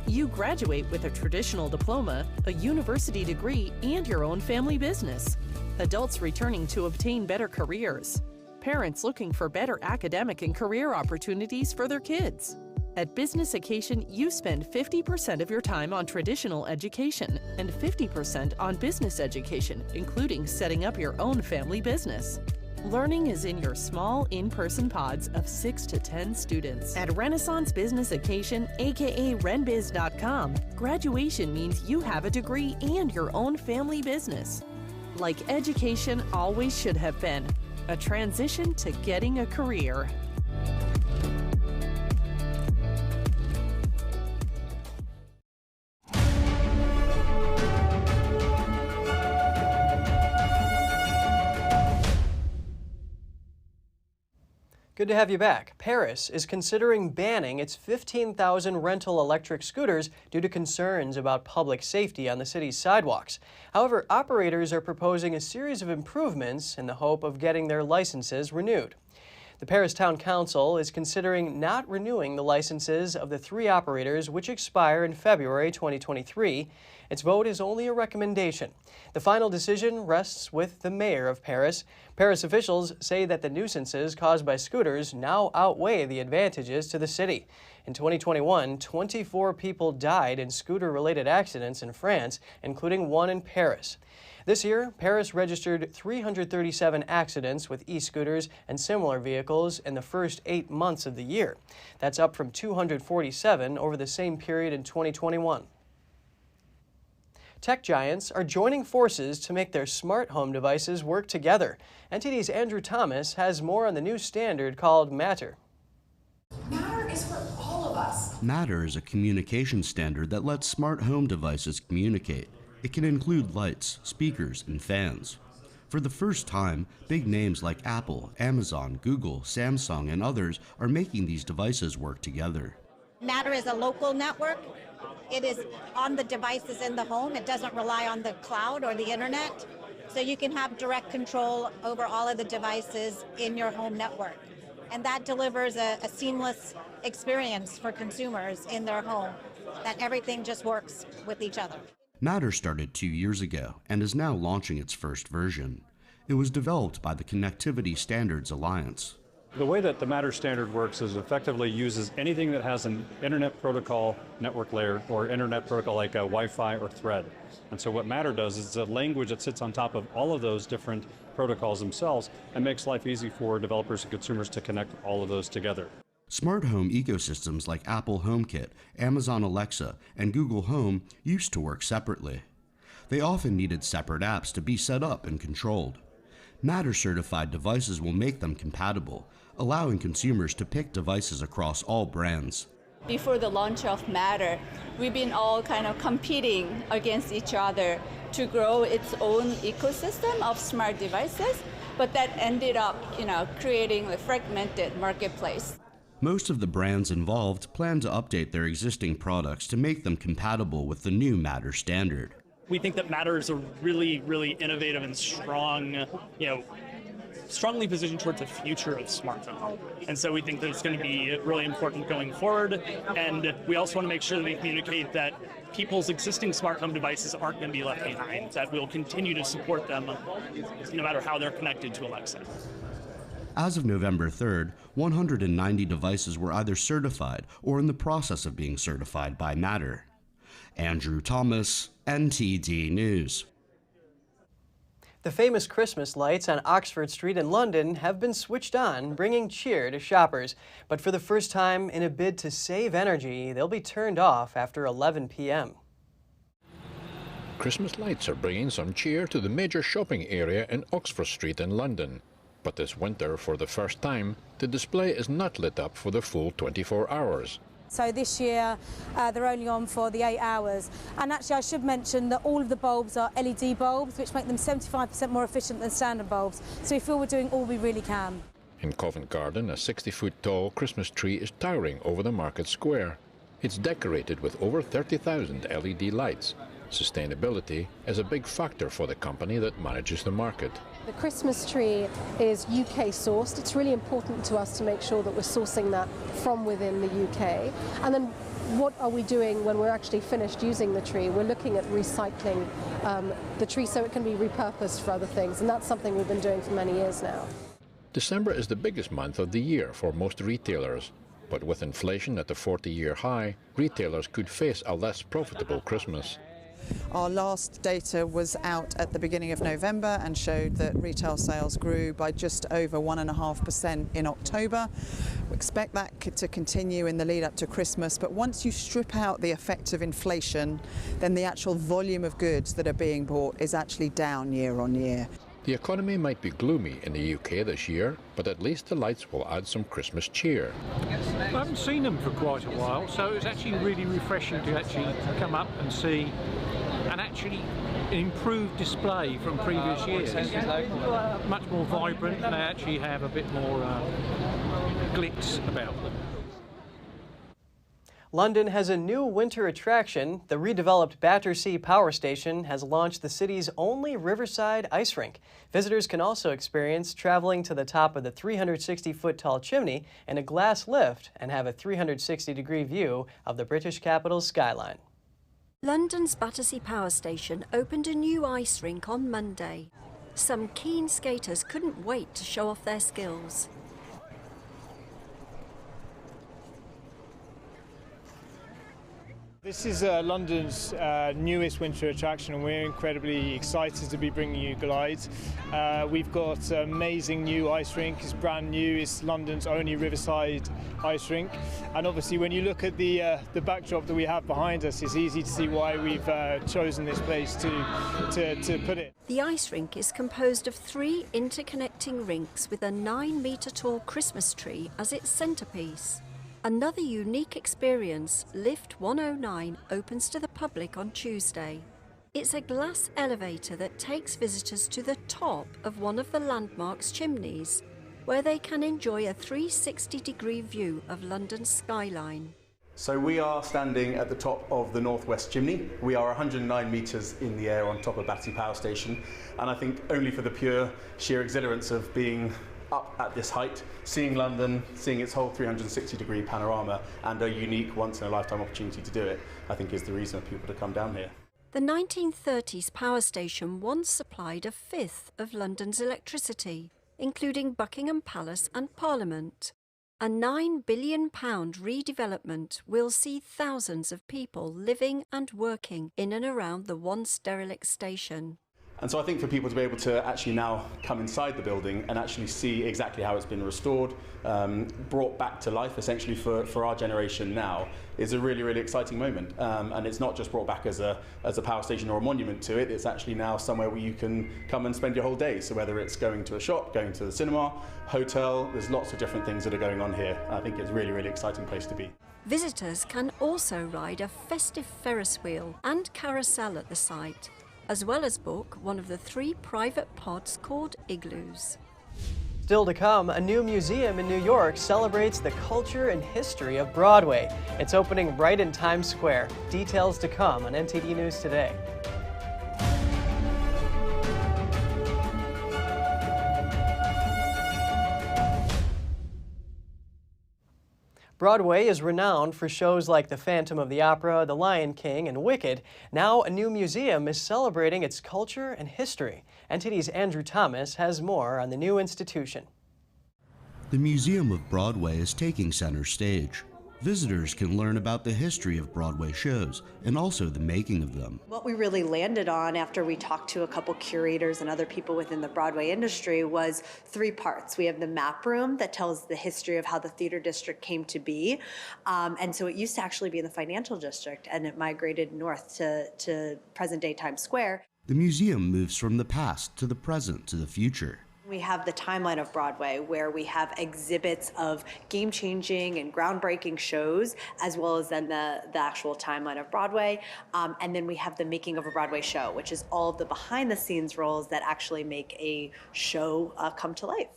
You graduate with a traditional diploma, a university degree, and your own family business. Adults returning to obtain better careers. Parents looking for better academic and career opportunities for their kids. At Business Occasion, you spend 50% of your time on traditional education and 50% on business education, including setting up your own family business. Learning is in your small, in-person pods of 6 to 10 students. At Renaissance Business Occasion, aka RenBiz.com, graduation means you have a degree and your own family business. Like education always should have been, a transition to getting a career. Good to have you back. Paris is considering banning its 15,000 rental electric scooters due to concerns about public safety on the city's sidewalks. However, operators are proposing a series of improvements in the hope of getting their licenses renewed. The Paris Town Council is considering not renewing the licenses of the 3 operators which expire in February 2023. Its vote is only a recommendation. The final decision rests with the mayor of Paris. Paris officials say that the nuisances caused by scooters now outweigh the advantages to the city. In 2021, 24 people died in scooter-related accidents in France, including one in Paris. This year, Paris registered 337 accidents with e-scooters and similar vehicles in the first 8 months of the year. That's up from 247 over the same period in 2021. Tech giants are joining forces to make their smart home devices work together. NTD's Andrew Thomas has more on the new standard called Matter. Matter is for all of us. Matter is a communication standard that lets smart home devices communicate. It can include lights, speakers, and fans. For the first time, big names like Apple, Amazon, Google, Samsung, and others are making these devices work together. Matter is a local network. It is on the devices in the home. It doesn't rely on the cloud or the internet. So you can have direct control over all of the devices in your home network. And that delivers a seamless experience for consumers in their home, that everything just works with each other. Matter started 2 years ago and is now launching its first version. It was developed by the Connectivity Standards Alliance. The way that the Matter standard works is effectively uses anything that has an internet protocol network layer or internet protocol like a Wi-Fi or Thread. And so what Matter does is it's a language that sits on top of all of those different protocols themselves and makes life easy for developers and consumers to connect all of those together. Smart home ecosystems like Apple HomeKit, Amazon Alexa, and Google Home used to work separately. They often needed separate apps to be set up and controlled. Matter-certified devices will make them compatible, allowing consumers to pick devices across all brands. Before the launch of Matter, we've been all kind of competing against each other to grow its own ecosystem of smart devices, but that ended up, creating a fragmented marketplace. Most of the brands involved plan to update their existing products to make them compatible with the new Matter standard. We think that Matter is a really, really innovative and strong, strongly positioned towards the future of smartphone. And so we think that it's going to be really important going forward. And we also want to make sure that we communicate that people's existing smart home devices aren't going to be left behind, that we'll continue to support them no matter how they're connected to Alexa. As of November 3rd, 190 devices were either certified or in the process of being certified by Matter. Andrew Thomas, NTD News. The famous Christmas lights on Oxford Street in London have been switched on, bringing cheer to shoppers. But for the first time, in a bid to save energy, they'll be turned off after 11 p.m. Christmas lights are bringing some cheer to the major shopping area in Oxford Street in London. But this winter, for the first time, the display is not lit up for the full 24 hours. So this year they're only on for the 8 hours. And actually I should mention that all of the bulbs are LED bulbs, which make them 75% more efficient than standard bulbs. So we feel we're doing all we really can. In Covent Garden, a 60-foot tall Christmas tree is towering over the market square. It's decorated with over 30,000 LED lights. Sustainability is a big factor for the company that manages the market. The Christmas tree is UK sourced. It's really important to us to make sure that we're sourcing that from within the UK. And then what are we doing when we're actually finished using the tree? We're looking at recycling the tree so it can be repurposed for other things. And that's something we've been doing for many years now. December is the biggest month of the year for most retailers. But with inflation at a 40-year high, retailers could face a less profitable Christmas. Our last data was out at the beginning of November and showed that retail sales grew by just over 1.5% in October. We expect that to continue in the lead up to Christmas, but once you strip out the effects of inflation, then the actual volume of goods that are being bought is actually down year on year. The economy might be gloomy in the UK this year, but at least the lights will add some Christmas cheer. I haven't seen them for quite a while, so it was actually really refreshing to actually come up and see an improved display from previous years. Much more vibrant, and they actually have a bit more glitz about them. London has a new winter attraction. The redeveloped Battersea Power Station has launched the city's only riverside ice rink. Visitors can also experience traveling to the top of the 360-foot tall chimney in a glass lift and have a 360-degree view of the British capital's skyline. London's Battersea Power Station opened a new ice rink on Monday. Some keen skaters couldn't wait to show off their skills. This is London's newest winter attraction, and we're incredibly excited to be bringing you glides. We've got an amazing new ice rink. It's brand new. It's London's only riverside ice rink. And obviously when you look at the backdrop that we have behind us, it's easy to see why we've chosen this place to put it. The ice rink is composed of 3 interconnecting rinks with a 9-metre tall Christmas tree as its centrepiece. Another unique experience, Lift 109, opens to the public on Tuesday. It's a glass elevator that takes visitors to the top of one of the landmark's chimneys, where they can enjoy a 360-degree view of London's skyline. So we are standing at the top of the northwest chimney. We are 109 metres in the air on top of Battersea Power Station, and I think only for the pure sheer exhilarance of being up at this height, seeing London, seeing its whole 360-degree panorama, and a unique once-in-a-lifetime opportunity to do it, I think is the reason for people to come down here. The 1930s power station once supplied 1/5 of London's electricity, including Buckingham Palace and Parliament. A £9 billion redevelopment will see thousands of people living and working in and around the once derelict station. And so I think for people to be able to actually now come inside the building and actually see exactly how it's been restored, brought back to life essentially for our generation now, is a really, really exciting moment. And it's not just brought back as a power station or a monument to it, it's actually now somewhere where you can come and spend your whole day. So whether it's going to a shop, going to the cinema, hotel, there's lots of different things that are going on here. I think it's a really, really exciting place to be. Visitors can also ride a festive Ferris wheel and carousel at the site, as well as book one of the 3 private pods called igloos. Still to come, a new museum in New York celebrates the culture and history of Broadway. It's opening right in Times Square. Details to come on NTD News Today. Broadway is renowned for shows like The Phantom of the Opera, The Lion King, and Wicked. Now a new museum is celebrating its culture and history. NTD's Andrew Thomas has more on the new institution. The Museum of Broadway is taking center stage. Visitors can learn about the history of Broadway shows and also the making of them. What we really landed on after we talked to a couple curators and other people within the Broadway industry was 3 parts. We have the map room that tells the history of how the theater district came to be. And so it used to actually be in the financial district, and it migrated north to present-day Times Square. The museum moves from the past to the present to the future. We have the timeline of Broadway, where we have exhibits of game-changing and groundbreaking shows, as well as then the actual timeline of Broadway. And then we have the making of a Broadway show, which is all of the behind-the-scenes roles that actually make a show come to life.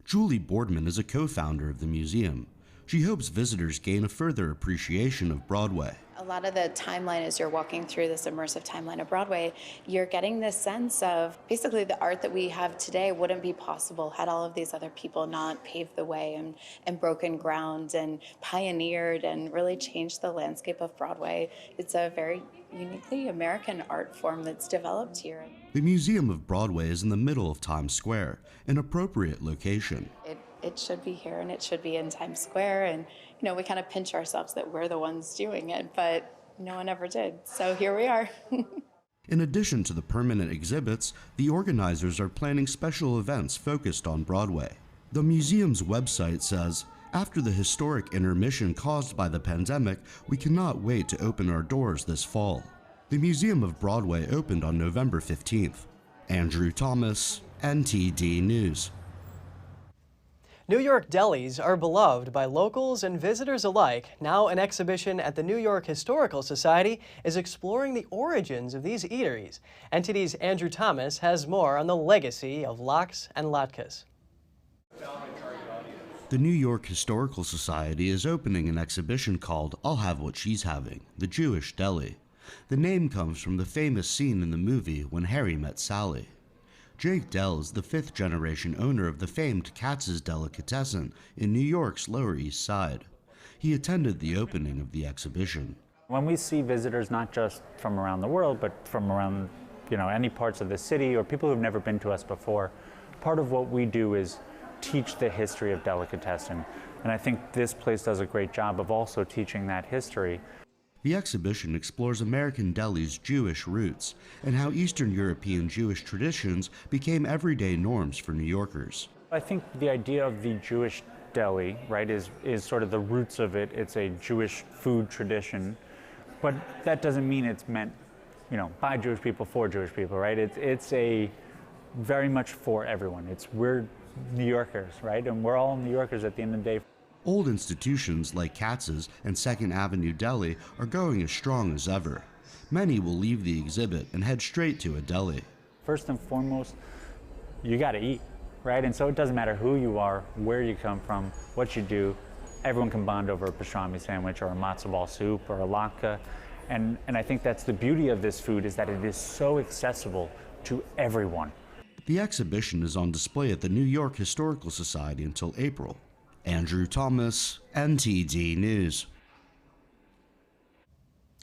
Julie Boardman is a co-founder of the museum. She hopes visitors gain a further appreciation of Broadway. A lot of the timeline, as you're walking through this immersive timeline of Broadway, you're getting this sense of basically the art that we have today wouldn't be possible had all of these other people not paved the way and broken ground and pioneered and really changed the landscape of Broadway. It's a very uniquely American art form that's developed here. The Museum of Broadway is in the middle of Times Square, an appropriate location. It should be here, and it should be in Times Square, and we kind of pinch ourselves that we're the ones doing it, but no one ever did. So here we are. In addition to the permanent exhibits, the organizers are planning special events focused on Broadway. The museum's website says, "After the historic intermission caused by the pandemic, we cannot wait to open our doors this fall." The Museum of Broadway opened on November 15th. Andrew Thomas, NTD News. New York delis are beloved by locals and visitors alike. Now an exhibition at the New York Historical Society is exploring the origins of these eateries. NTD's Andrew Thomas has more on the legacy of latkes and latkes. The New York Historical Society is opening an exhibition called I'll Have What She's Having, the Jewish Deli. The name comes from the famous scene in the movie When Harry Met Sally. Jake Dell is the fifth-generation owner of the famed Katz's Delicatessen in New York's Lower East Side. He attended the opening of the exhibition. When we see visitors not just from around the world, but from around any parts of the city or people who've never been to us before, part of what we do is teach the history of delicatessen. And I think this place does a great job of also teaching that history. The exhibition explores American deli's Jewish roots and how Eastern European Jewish traditions became everyday norms for New Yorkers. I think the idea of the Jewish deli, right, is sort of the roots of it. It's a Jewish food tradition, but that doesn't mean it's meant, by Jewish people for Jewish people, right? It's a very much for everyone. We're New Yorkers, right? And we're all New Yorkers at the end of the day. Old institutions like Katz's and Second Avenue Deli are going as strong as ever. Many will leave the exhibit and head straight to a deli. First and foremost, you got to eat, right? And so it doesn't matter who you are, where you come from, what you do. Everyone can bond over a pastrami sandwich or a matzo ball soup or a latke. And I think that's the beauty of this food, is that it is so accessible to everyone. The exhibition is on display at the New York Historical Society until April. Andrew Thomas, NTD News.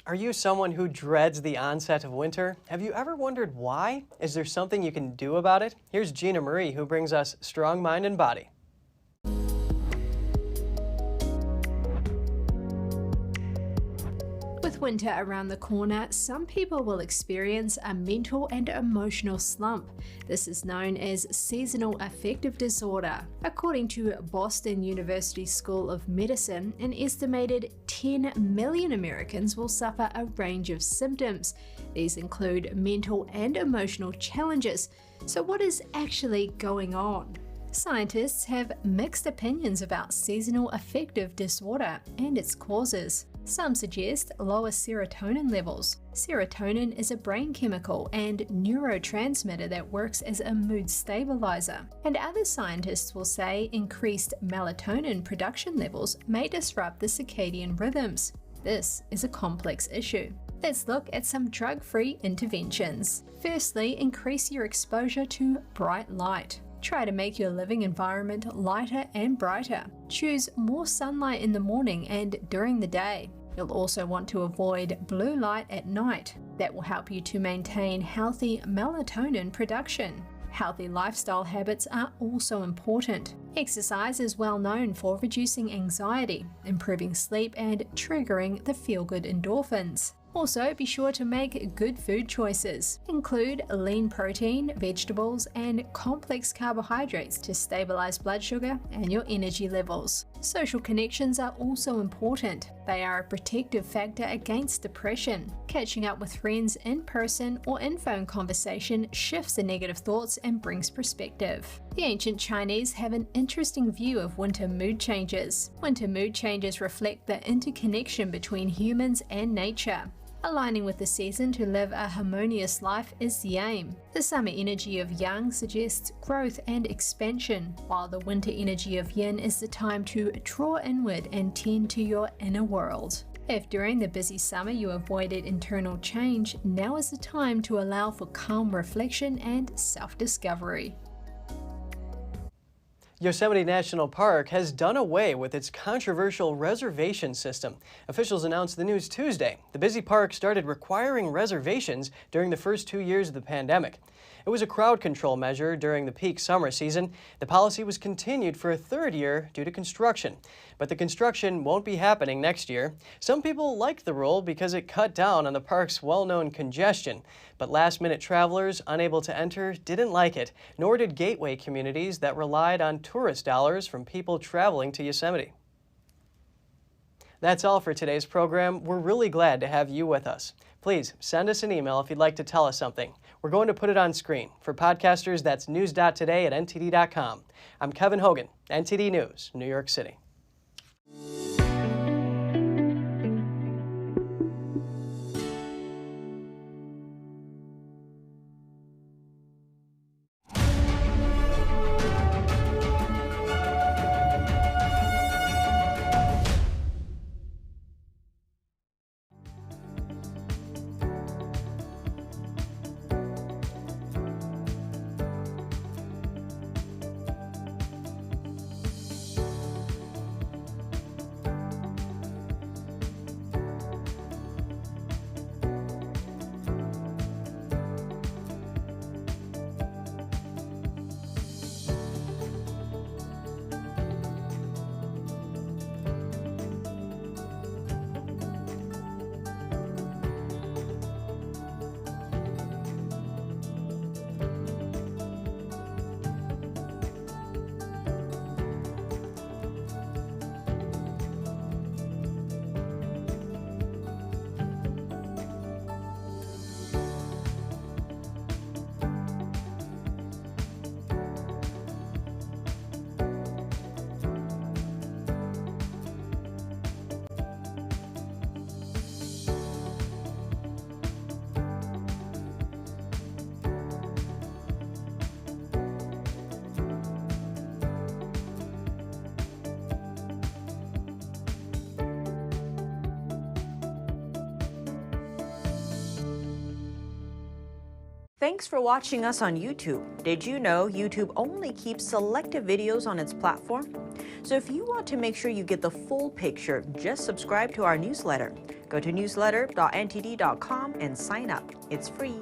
Are you someone who dreads the onset of winter? Have you ever wondered why? Is there something you can do about it? Here's Gina Marie, who brings us Strong Mind and Body. With winter around the corner, some people will experience a mental and emotional slump. This is known as seasonal affective disorder. According to Boston University School of Medicine, an estimated 10 million Americans will suffer a range of symptoms. These include mental and emotional challenges. So what is actually going on? Scientists have mixed opinions about seasonal affective disorder and its causes. Some suggest lower serotonin levels. Serotonin is a brain chemical and neurotransmitter that works as a mood stabilizer. And other scientists will say increased melatonin production levels may disrupt the circadian rhythms. This is a complex issue. Let's look at some drug-free interventions. Firstly, increase your exposure to bright light. Try to make your living environment lighter and brighter. Choose more sunlight in the morning and during the day. You'll also want to avoid blue light at night. That will help you to maintain healthy melatonin production. Healthy lifestyle habits are also important. Exercise is well known for reducing anxiety, improving sleep, and triggering the feel-good endorphins. Also, be sure to make good food choices. Include lean protein, vegetables, and complex carbohydrates to stabilize blood sugar and your energy levels. Social connections are also important. they are a protective factor against depression. Catching up with friends in person or in phone conversation shifts the negative thoughts and brings perspective. The ancient Chinese have an interesting view of winter mood changes. Winter mood changes reflect the interconnection between humans and nature. Aligning with the season to live a harmonious life is the aim. The summer energy of Yang suggests growth and expansion, while the winter energy of Yin is the time to draw inward and tend to your inner world. If during the busy summer you avoided internal change, now is the time to allow for calm reflection and self-discovery. Yosemite National Park has done away with its controversial reservation system. Officials announced the news Tuesday. The busy park started requiring reservations during the first 2 years of the pandemic. It was a crowd control measure during the peak summer season. The policy was continued for a third year due to construction. But the construction won't be happening next year. Some people liked the rule because it cut down on the park's well-known congestion. But last-minute travelers unable to enter didn't like it, nor did gateway communities that relied on tourist dollars from people traveling to Yosemite. That's all for today's program. We're really glad to have you with us. Please send us an email if you'd like to tell us something. We're going to put it on screen. For podcasters, that's news.today@ntd.com. I'm Kevin Hogan, NTD News, New York City. Thanks for watching us on YouTube. Did you know YouTube only keeps selective videos on its platform? So if you want to make sure you get the full picture, just subscribe to our newsletter. Go to newsletter.ntd.com and sign up. It's free.